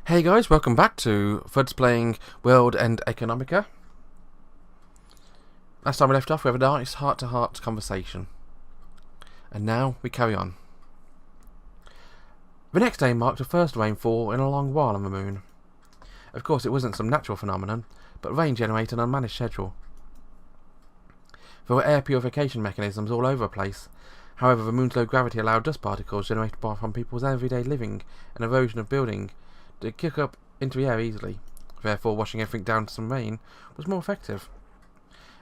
Hey guys, welcome back to Fud's playing World End Economica. Last time we left off, we have a nice heart-to-heart conversation. And now we carry on. The next day marked the first rainfall in a long while on the moon. Of course, it wasn't some natural phenomenon, but rain generated on a unmanaged schedule. There were air purification mechanisms all over the place. However, the moon's low gravity allowed dust particles generated from people's everyday living and erosion of building to kick up into the air easily. Therefore, washing everything down to some rain was more effective.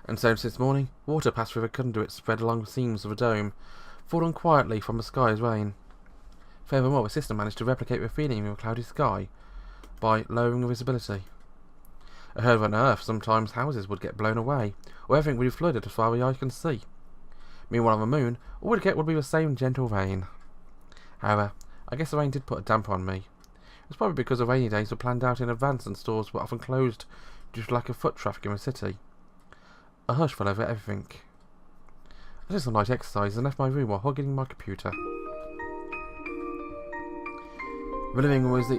And so this morning, water passed through the conduit spread along the seams of the dome, falling quietly from the sky as rain. Furthermore, the system managed to replicate the feeling of a cloudy sky by lowering the visibility. I heard on Earth sometimes houses would get blown away, or everything would be flooded as far as the eye can see. Meanwhile on the moon, all we'd get would be the same gentle rain. However, I guess the rain did put a damper on me. It was probably because the rainy days were planned out in advance and stores were often closed due to lack of foot traffic in the city. A hush fell over everything. I did some light exercise and left my room while hugging my computer. The living room was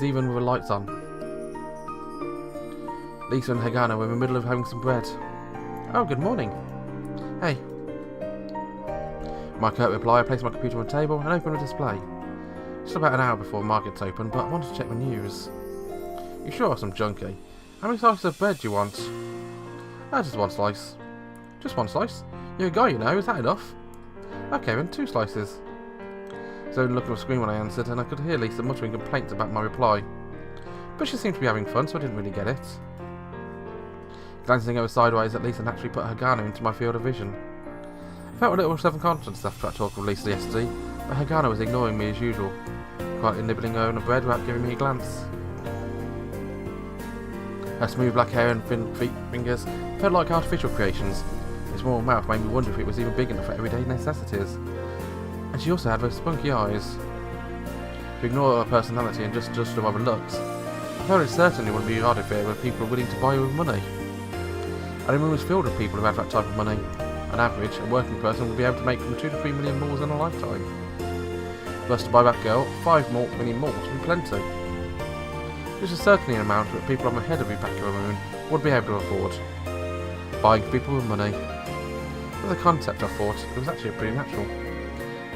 even with the lights on. Lisa and Hagana were in the middle of having some bread. Oh, good morning. Hey. My curt reply, I placed my computer on the table and opened the display. Just about an hour before markets opened, but I wanted to check the news. You sure are some junkie. How many slices of bread do you want? Just one slice. Just one slice? You're a guy, you know, is that enough? Okay then, 2 slices. So looking at the screen when I answered, and I could hear Lisa muttering complaints about my reply. But she seemed to be having fun, so I didn't really get it. Glancing over sideways at Lisa naturally put Hagana into my field of vision. I felt a little self-conscious after I talked with Lisa yesterday, but Hagana was ignoring me as usual, quietly nibbling her own bread without giving me a glance. Her smooth black hair and thin fingers felt like artificial creations. Her small mouth made me wonder if it was even big enough for everyday necessities. And she also had those spunky eyes. To ignore her personality and just judge her by the looks, I felt it certainly wouldn't be odd if there were people willing to buy her with money. And the room was filled with people who had that type of money. On average, a working person would be able to make from 2 to 3 million more in a lifetime. Thus, to buy that girl, 5 million more would be plenty. This is certainly an amount that people on the head of the back of the moon would be able to afford. Buying people with money. As a concept, I thought, it was actually pretty natural.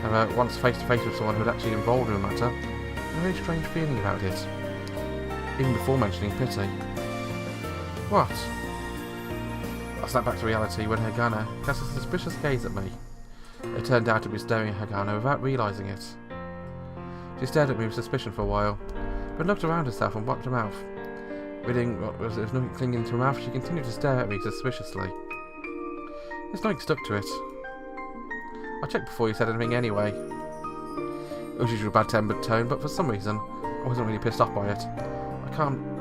However, once face to face with someone who had actually involved in the matter, I had a very strange feeling about it. Even before mentioning pity. What? I snapped back to reality when Hagana cast a suspicious gaze at me. It turned out to be staring at Hagana without realising it. She stared at me with suspicion for a while, but looked around herself and wiped her mouth. Reading what was there was nothing clinging to her mouth, she continued to stare at me suspiciously. There's nothing stuck to it. I checked before you said anything anyway. It was usually a bad-tempered tone, but for some reason, I wasn't really pissed off by it.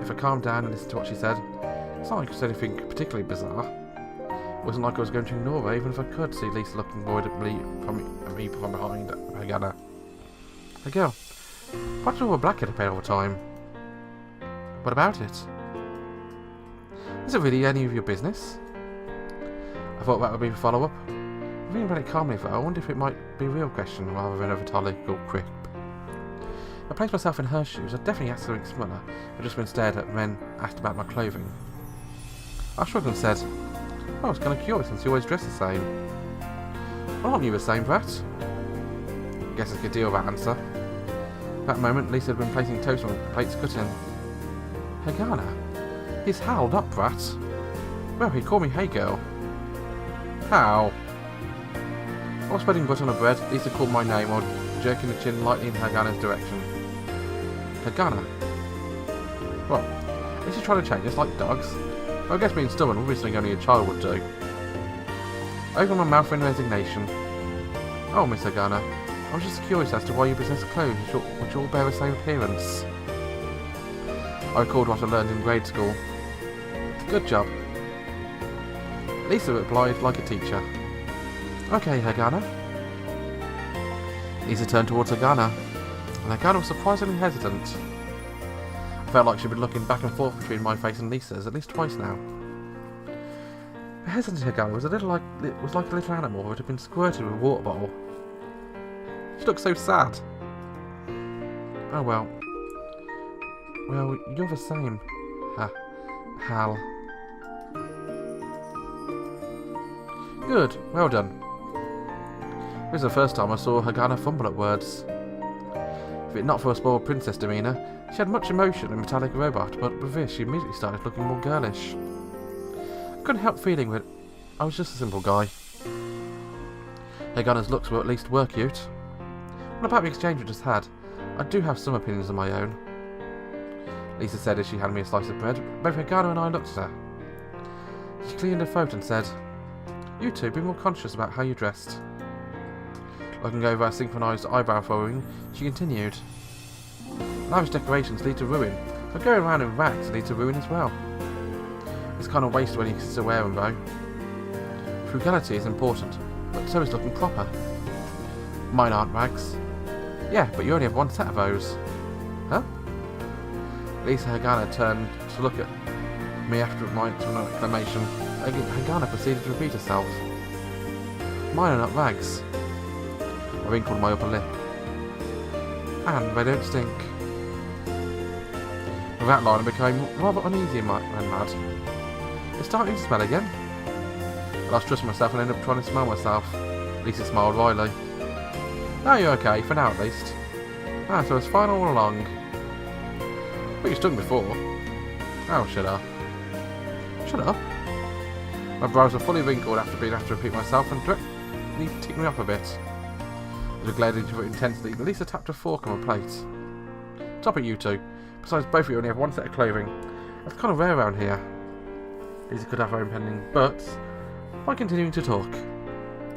If I calmed down and listened to what she said, it's not like it was anything particularly bizarre. It wasn't like I was going to ignore her, even if I could see Lisa looking worried at me from behind Hagana. Hey girl, what's with all the black hair all the time? What about it? Is it really any of your business? I thought that would be a follow-up. Thinking about it calmly though, I wonder if it might be a real question rather than a rhetorical quip. I placed myself in her shoes. I'd definitely asked something similar. I'd just been stared at and then asked about my clothing. I shrugged and said, "Oh, it's kind of curious since you always dress the same." "Well, aren't you the same, Brat?" Guess I could deal with that answer. At that moment, Lisa had been placing toast on plates cutting. Hagana? He's Hal, not Brat. Well, he called me Hey Girl. How? While spreading butter on the bread, Lisa called my name while jerking the chin lightly in Hagana's direction. Hagana? Well, is she trying to change us like dogs? Well, I guess being stubborn would be something only a child would do. I opened my mouth in resignation. Oh, Miss Hagana, I was just curious as to why you possess clothes which all bear the same appearance. I recalled what I learned in grade school. Good job. Lisa replied like a teacher. Okay, Hagana. Lisa turned towards Hagana, and Hagana was surprisingly hesitant. I felt like she'd been looking back and forth between my face and Lisa's at least twice now. The hesitant Hagana was like a little animal who had been squirted with a water bottle. She looked so sad. Oh well. Well, you're the same. Hal. Good, well done. This is the first time I saw Hagana fumble at words. If it not for a spoiled princess demeanour, she had much emotion and metallic robot, but with this she immediately started looking more girlish. I couldn't help feeling that I was just a simple guy. Hagana's looks were at least cute. What about the exchange we just had? I do have some opinions of my own. Lisa said as she handed me a slice of bread. Both Hagana and I looked at her. She cleaned her throat and said, "You two, be more conscious about how you're dressed." Looking over her synchronised eyebrow furrowing, she continued, "Lavish decorations lead to ruin, but going around in rags lead to ruin as well. It's kind of waste when you can still wear them though. Frugality is important, but so is looking proper. Mine aren't rags." "Yeah, but you only have one set of those." "Huh?" Lisa Hagana turned to look at me after my exclamation. Hagana proceeded to repeat herself. "Mine are not rags." I wrinkled my upper lip. "And they don't stink." With that line I became rather uneasy and mad. "It's starting to smell again." I lost trust in myself and ended up trying to smell myself. Lisa smiled wryly. "Now you're okay, for now at least." "Ah, so it's fine all along." "But you stunk before." "Oh, shut up." "Shut up?" My brows were fully wrinkled after being asked to repeat myself and directly ticked me off a bit. As I glared into it intensely, Lisa tapped a fork on my plate. "Stop it, you two. Besides, both of you only have one set of clothing. That's kind of rare around here." Lisa could have her impending but by continuing to talk.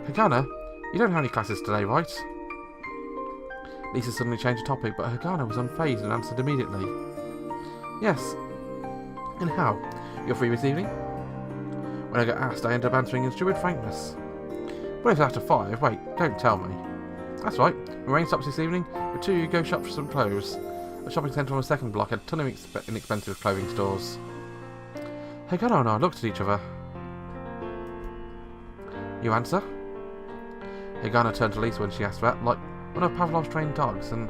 "Hagana, you don't have any classes today, right?" Lisa suddenly changed the topic, but Hagana was unfazed and answered immediately. "Yes. And how? You're free this evening?" When I got asked, I ended up answering in stupid frankness. "Well, it's after 5. Wait, don't tell me." "That's right. When rain stops this evening, the two of you go shop for some clothes. A shopping centre on the second block had a ton of inexpensive clothing stores." Hagana and I looked at each other. "You answer?" Hagana turned to Lisa when she asked that, like one of Pavlov's trained dogs, and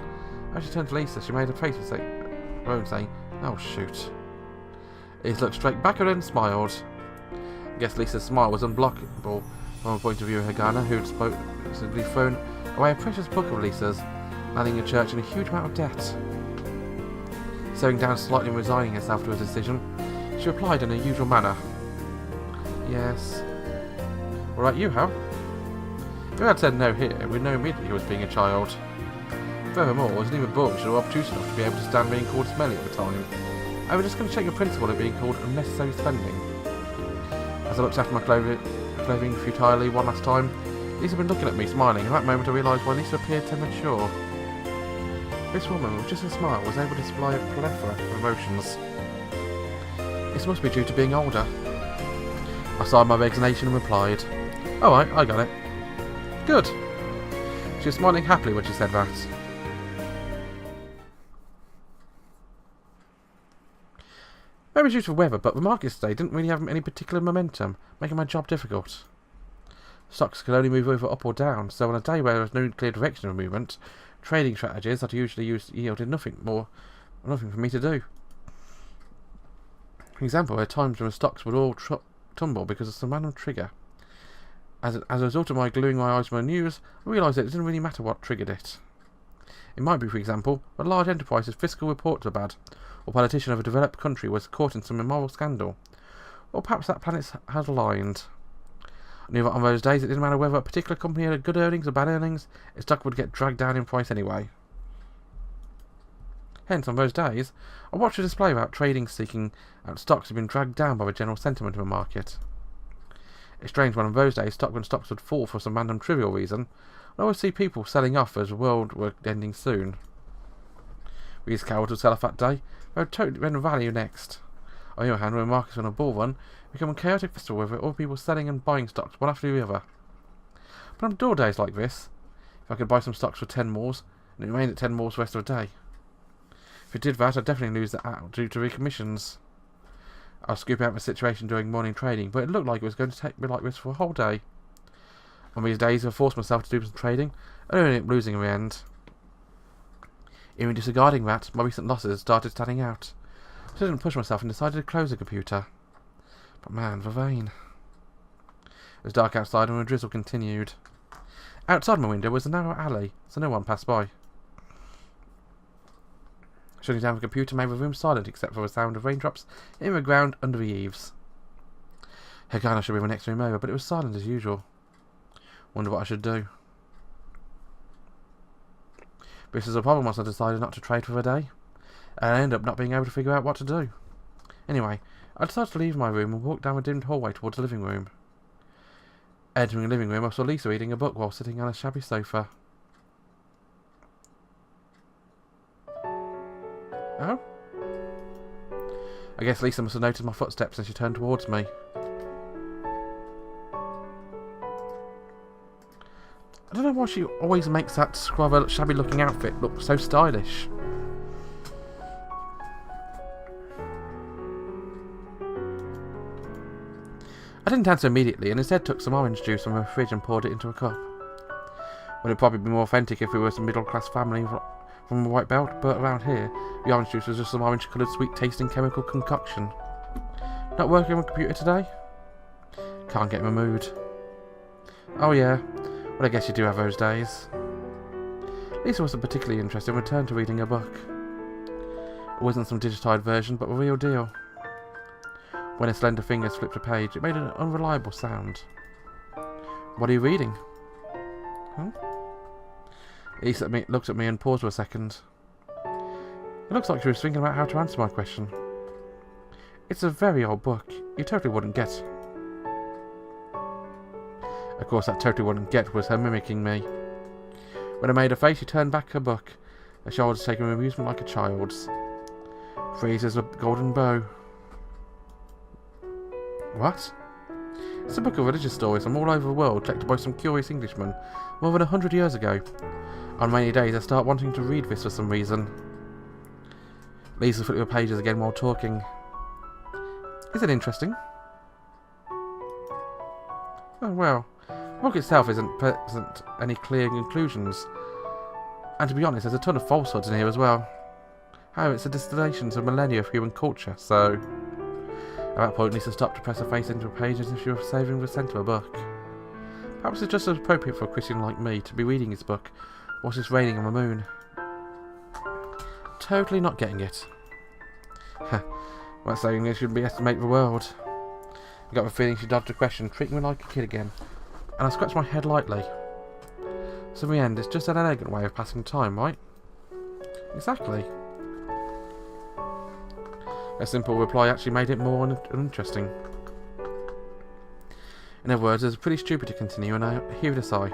as she turned to Lisa, she made a face with her own saying, "Oh, shoot." Lisa looked straight back at her and smiled. I guess Lisa's smile was unblockable from the point of view of Hagana, who had supposedly thrown away a precious book of Lisa's, landing the church in a huge amount of debt. Slowing down slightly and resigning herself to her decision, she replied in her usual manner, "Yes." "What about you, Hal?" If I had said no here, we'd know immediately he was being a child. Furthermore, I was neither boorish or obtuse enough to be able to stand being called smelly at the time. I was just going to check the principle of being called unnecessary spending. As I looked after my clothing futilely one last time, Lisa had been looking at me, smiling. In that moment I realised why Lisa appeared so mature. This woman, with just a smile, was able to display a plethora of emotions. This must be due to being older. I sighed my resignation and replied, "Alright, I got it." "Good." She was smiling happily when she said that. Maybe due to the weather, but the markets today didn't really have any particular momentum, making my job difficult. Stocks could only move either up or down, so on a day where there was no clear direction of movement, trading strategies that I usually used yielded nothing for me to do. For example, there were times when the stocks would all tumble because of some random trigger. As a result of my gluing my eyes to my news, I realised that it didn't really matter what triggered it. It might be, for example, a large enterprise's fiscal reports were bad, or a politician of a developed country was caught in some immoral scandal, or perhaps that planets had aligned. I knew that on those days it didn't matter whether a particular company had good earnings or bad earnings, its stock would get dragged down in price anyway. Hence, on those days, I watched a display about trading seeking out stocks had been dragged down by the general sentiment of the market. It's strange when on those days when stocks would fall for some random trivial reason, I always see people selling off as the world were ending soon. These cowards would sell off that day, they would totally run value next. On the other hand, when markets were on a bull run, it became a chaotic festival with all people selling and buying stocks one after the other. But on dull days like this, if I could buy some stocks for 10 moors, and it remained at 10 moors the rest of the day. If it did that, I'd definitely lose that out due to recommissions. I was scooping out the situation during morning trading, but it looked like it was going to take me like this for a whole day. On these days, I forced myself to do some trading, and I ended up losing in the end. Even disregarding that, my recent losses started standing out. So I didn't push myself and decided to close the computer. But man, the vein. It was dark outside and the drizzle continued. Outside my window was a narrow alley, so no one passed by. Shutting down the computer made the room silent except for the sound of raindrops in the ground under the eaves. Again, I should be my next room over, but it was silent as usual. Wonder what I should do. This is a problem once I decided not to trade for the day, and I ended up not being able to figure out what to do. Anyway, I decided to leave my room and walk down the dimmed hallway towards the living room. Entering the living room, I saw Lisa reading a book while sitting on a shabby sofa. Oh? I guess Lisa must have noticed my footsteps as she turned towards me. I don't know why she always makes that rather shabby looking outfit look so stylish. I didn't answer immediately and instead took some orange juice from her fridge and poured it into a cup. Would have probably been more authentic if we were some middle class family from a white belt, but around here, the orange juice was just some orange coloured sweet tasting chemical concoction. Not working on the computer today? Can't get in the mood. Oh yeah, well I guess you do have those days. Lisa wasn't particularly interested and returned to reading a book. It wasn't some digitised version, but the real deal. When her slender fingers flipped a page, it made an unreliable sound. What are you reading? Huh? Lisa looked at me and paused for a second. It looks like she was thinking about how to answer my question. It's a very old book. You totally wouldn't get. Of course, that totally wouldn't get was her mimicking me. When I made a face, she turned back her book, her shoulders taking amusement like a child's. Freezes a golden bow. What? It's a book of religious stories from all over the world, collected by some curious Englishmen more than 100 years ago. On rainy days, I start wanting to read this for some reason. Lisa flipped the pages again while talking. Is it interesting? Oh well, the book itself isn't present any clear conclusions. And to be honest, there's a ton of falsehoods in here as well. However, it's a distillation of millennia of human culture, so... At that point, Lisa stopped to press her face into a page as if she were savouring the scent of a book. Perhaps it's just as appropriate for a Christian like me to be reading this book whilst it's raining on the moon. Totally not getting it. Well, saying this shouldn't be estimate the world. I got the feeling she dodged a question, treating me like a kid again, and I scratched my head lightly. So in the end, it's just an elegant way of passing time, right? Exactly. A simple reply actually made it more uninteresting. In other words, it was pretty stupid to continue, and I heaved a sigh.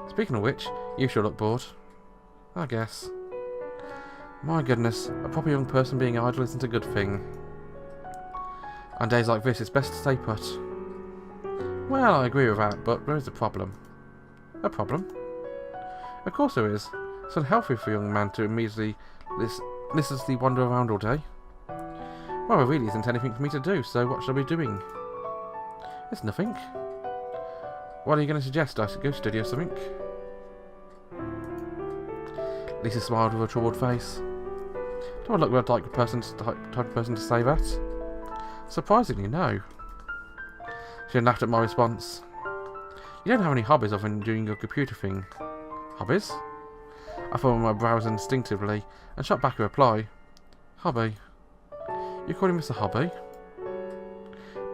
Speaking of which, you sure look bored. I guess. My goodness, a proper young person being idle isn't a good thing. On days like this, it's best to stay put. Well, I agree with that, but there is a problem. A problem? Of course there is. It's unhealthy for a young man to immediately listlessly wander around all day. Well, there really isn't anything for me to do, so what shall I be doing? It's nothing. What are you going to suggest? I should go study or something? Lisa smiled with a troubled face. Do I look like the type of person to say that? Surprisingly, no. She laughed at my response. You don't have any hobbies other than doing your computer thing. Hobbies? I followed my brows instinctively and shot back a reply. Hobby? You're calling this a hobby?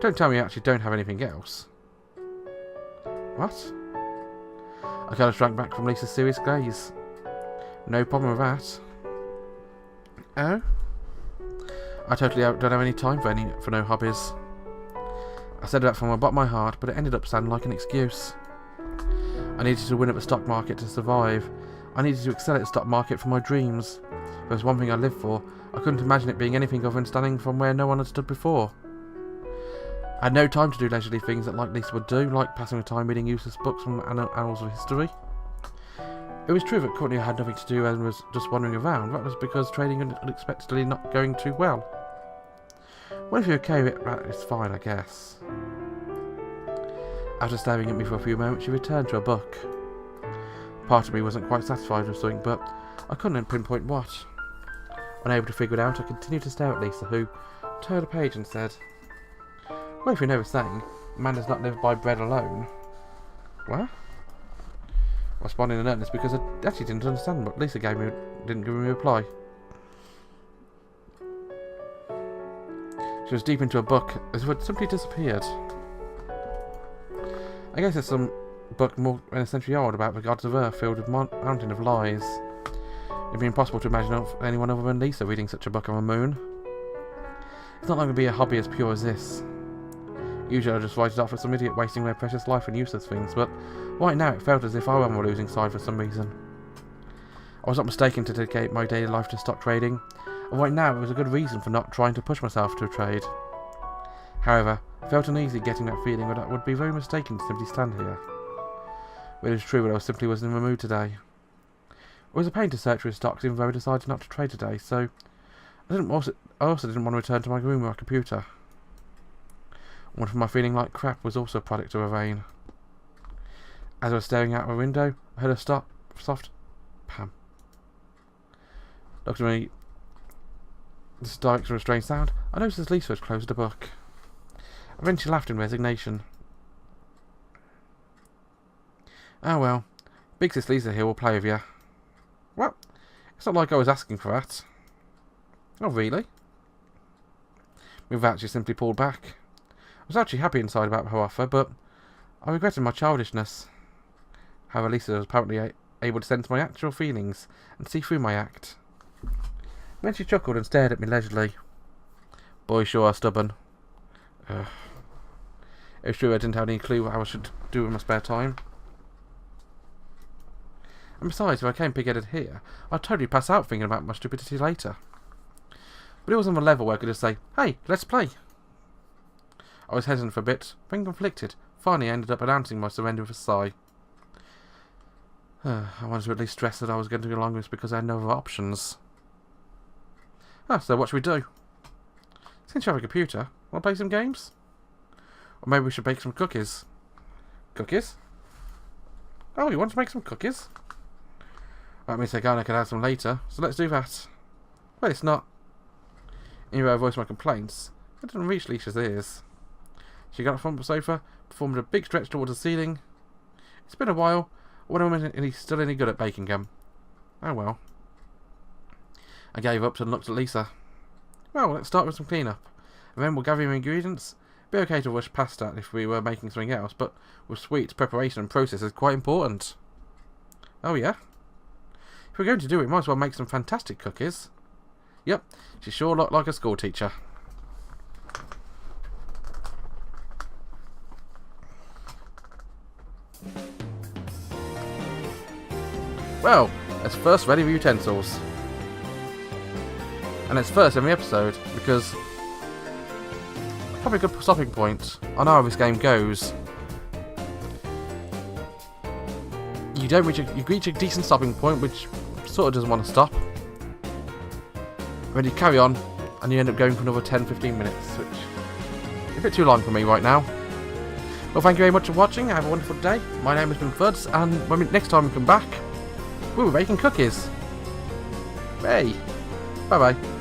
Don't tell me you actually don't have anything else. What? I kind of shrank back from Lisa's serious gaze. No problem with that. Oh? I totally don't have any time for no hobbies. I said that from the bottom of my heart, but it ended up sounding like an excuse. I needed to win at the stock market to survive. I needed to excel at the stock market for my dreams. If there was one thing I lived for, I couldn't imagine it being anything other than standing from where no one had stood before. I had no time to do leisurely things that like Lisa would do, like passing the time reading useless books from annals of history. It was true that currently I had nothing to do and was just wandering around. That was because trading unexpectedly not going too well. Well, if you're okay with it, it's fine, I guess. After staring at me for a few moments, she returned to her book. Part of me wasn't quite satisfied with something, but I couldn't pinpoint what. Unable to figure it out, I continued to stare at Lisa, who turned a page and said, "Well, if you know the saying, man does not live by bread alone." What? I responded in earnest because I actually didn't understand what Lisa didn't give me a reply. She was deep into a book, as if it simply disappeared. I guess it's some book more than a century old about the gods of Earth filled with mountain of lies. It'd be impossible to imagine anyone other than Lisa reading such a book on the moon. It's not like it would be a hobby as pure as this. Usually I'd just write it off as some idiot wasting their precious life on useless things, but right now it felt as if I were on the losing side for some reason. I was not mistaken to dedicate my daily life to stock trading, and right now it was a good reason for not trying to push myself to a trade. However, I felt uneasy getting that feeling that I would be very mistaken to simply stand here. But it is true that I simply wasn't in the mood today. It was a pain to search for his stocks even though I decided not to trade today, so I also didn't want to return to my room with my computer. One of my feeling like crap was also a product of a rain. As I was staring out my window, I heard a soft pam. Looked at me. This is direction of a strange sound. I noticed as Lisa had closed the book. I eventually laughed in resignation. Oh well, big sis Lisa here will play with you. Well, it's not like I was asking for that. Oh really? With that, she simply pulled back. I was actually happy inside about her offer, but I regretted my childishness. However, Lisa was apparently able to sense my actual feelings and see through my act. Then she chuckled and stared at me leisurely. Boys sure are stubborn. Ugh. It was true I didn't have any clue what I should do in my spare time. And besides, if I came pig-headed here, I'd totally pass out thinking about my stupidity later. But it was on the level where I could just say, "Hey, let's play." I was hesitant for a bit, then conflicted. Finally, I ended up announcing my surrender with a sigh. I wanted to at least stress that I was going to go along with this because I had no other options. So what should we do? Since you have a computer, want to play some games? Or maybe we should bake some cookies. Cookies? Oh, you want to make some cookies? That means I can have some later, so let's do that. Well, it's not. Anyway, I voiced my complaints. It didn't reach Lisa's ears. She got up from the sofa, performed a big stretch towards the ceiling. It's been a while. I wonder if he's still any good at baking gum. Oh well. I gave up and looked at Lisa. Well, let's start with some cleanup, and then we'll gather your ingredients. It'd be okay to rush past that if we were making something else, but with sweets, preparation and process is quite important. Oh yeah? If we're going to do it, might as well make some fantastic cookies. Yep, she sure looked like a school teacher. Well, let's first ready the utensils. And it's first in the episode, because probably a good stopping point. I know how this game goes. You reach a decent stopping point, which sort of doesn't want to stop. Then you carry on, and you end up going for another 10-15 minutes, which is a bit too long for me right now. Well, thank you very much for watching. Have a wonderful day. My name has been Fuds, and next time we come back, we'll be making cookies. Hey, bye bye.